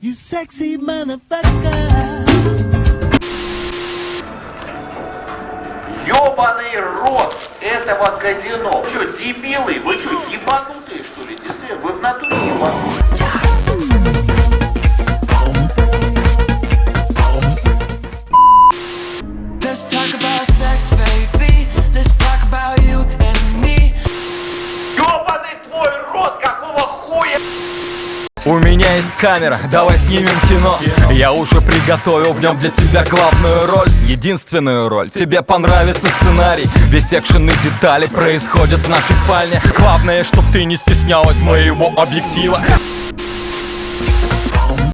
You sexy motherfucker. Ёбаный рот этого казино. Вы что, дебилы? Вы что, ебанутые, что ли? Действительно, вы в натуре ебанутые. Let's talk about sex, baby. Let's talk about you and me. Ёбаный твой рот, какого хуя? У меня есть камера, давай снимем кино. Я уже приготовил в нем для тебя главную роль. Единственную роль, тебе понравится сценарий. Весь экшен и детали происходят в нашей спальне. Главное, чтоб ты не стеснялась моего объектива.